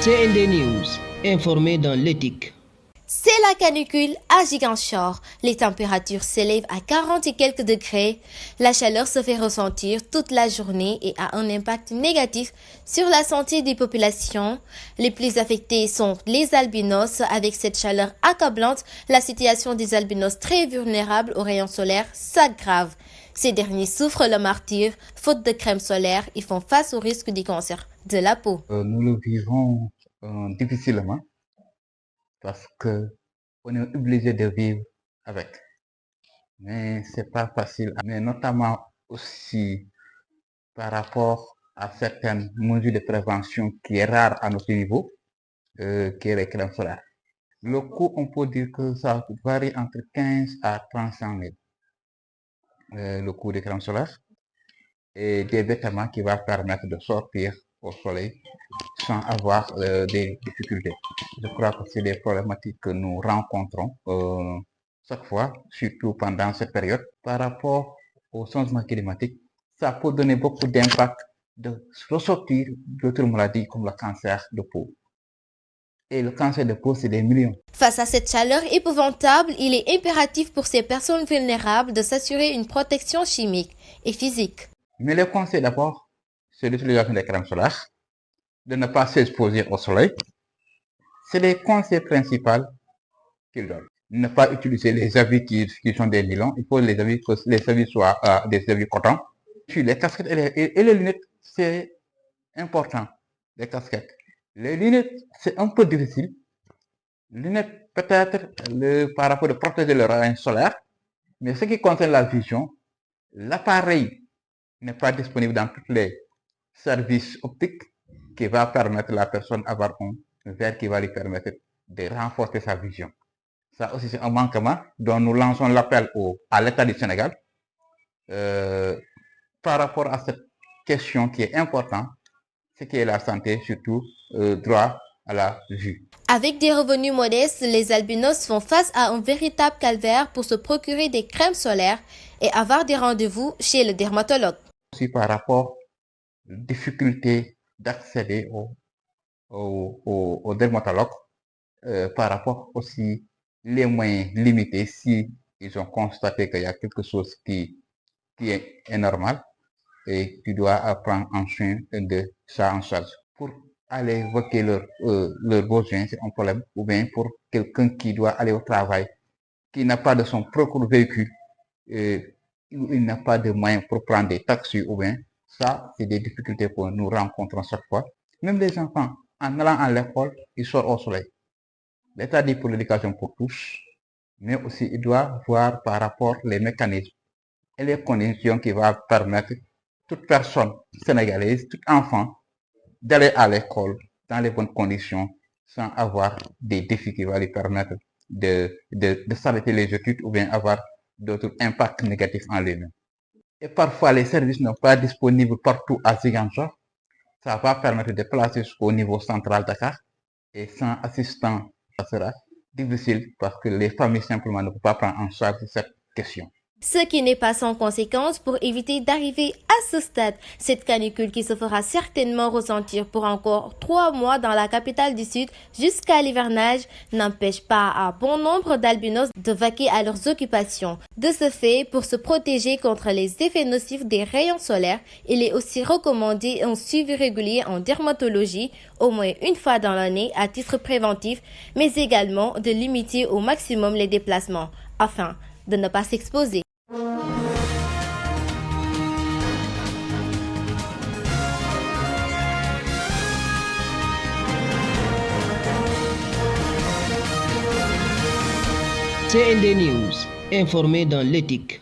TND News, informé dans l'éthique. C'est la canicule à Ziguinchor. Les températures s'élèvent à 40 et quelques degrés. La chaleur se fait ressentir toute la journée et a un impact négatif sur la santé des populations. Les plus affectés sont les albinos. Avec cette chaleur accablante, la situation des albinos très vulnérables aux rayons solaires s'aggrave. Ces derniers souffrent le martyre. Faute de crème solaire, ils font face au risque du cancer de la peau. Nous le vivons difficilement parce que on est obligé de vivre avec. Mais c'est pas facile. Mais notamment aussi par rapport à certaines mesures de prévention qui est rare à notre niveau, qui est les crèmes solaires. Le coût, on peut dire que ça varie entre 15 à 35 000. Le coût des crèmes solaires et des vêtements qui va permettre de sortir au soleil sans avoir des difficultés. Je crois que c'est des problématiques que nous rencontrons chaque fois, surtout pendant cette période. Par rapport au changement climatique, ça peut donner beaucoup d'impact de ressortir d'autres maladies comme le cancer de peau. Et le cancer de peau, c'est des millions. Face à cette chaleur épouvantable, il est impératif pour ces personnes vulnérables de s'assurer une protection chimique et physique. Mais le conseil d'abord, c'est l'utilisation des crèmes solaires, de ne pas s'exposer au soleil. C'est les conseils principaux qu'ils donnent. Ne pas utiliser les habits qui sont des nylons. Il faut que les habits soient des habits coton. Puis les casquettes et les lunettes, c'est important. Les casquettes. Les lunettes, c'est un peu difficile. Les lunettes, peut-être, par rapport à protéger le rayon solaire. Mais ce qui concerne la vision, l'appareil n'est pas disponible dans tous les services optiques qui va permettre à la personne d'avoir un verre qui va lui permettre de renforcer sa vision. Ça aussi, c'est un manquement dont nous lançons l'appel à l'État du Sénégal par rapport à cette question qui est importante, ce qui est la santé, surtout droit à la vue. Avec des revenus modestes, les albinos font face à un véritable calvaire pour se procurer des crèmes solaires et avoir des rendez-vous chez le dermatologue. Aussi par rapport aux difficultés d'accéder au dermatologue, par rapport aussi les moyens limités si ils ont constaté qu'il y a quelque chose qui est anormal et qui doit prendre en soin de ça en charge. Pour aller évoquer leurs besoins, c'est un problème, ou bien pour quelqu'un qui doit aller au travail, qui n'a pas de son propre véhicule, il n'a pas de moyens pour prendre des taxis, ou bien ça, c'est des difficultés que nous rencontrons chaque fois. Même les enfants, en allant à l'école, ils sortent au soleil. L'État dit pour l'éducation pour tous, mais aussi il doit voir par rapport les mécanismes et les conditions qui vont permettre toute personne sénégalaise, tout enfant, d'aller à l'école dans les bonnes conditions sans avoir des défis qui vont lui permettre de s'arrêter les études ou bien avoir d'autres impacts négatifs en lui-même. Et parfois, les services ne sont pas disponibles partout à Ziguinchor. Ça va permettre de placer jusqu'au niveau central Dakar et sans assistant, ça sera difficile parce que les familles simplement ne peuvent pas prendre en charge cette question. Ce qui n'est pas sans conséquence pour éviter d'arriver à ce stade. Cette canicule qui se fera certainement ressentir pour encore 3 mois dans la capitale du Sud jusqu'à l'hivernage n'empêche pas à bon nombre d'albinos de vaquer à leurs occupations. De ce fait, pour se protéger contre les effets nocifs des rayons solaires, il est aussi recommandé un suivi régulier en dermatologie, au moins une fois dans l'année à titre préventif, mais également de limiter au maximum les déplacements, afin de ne pas s'exposer. TND News, informé dans l'éthique.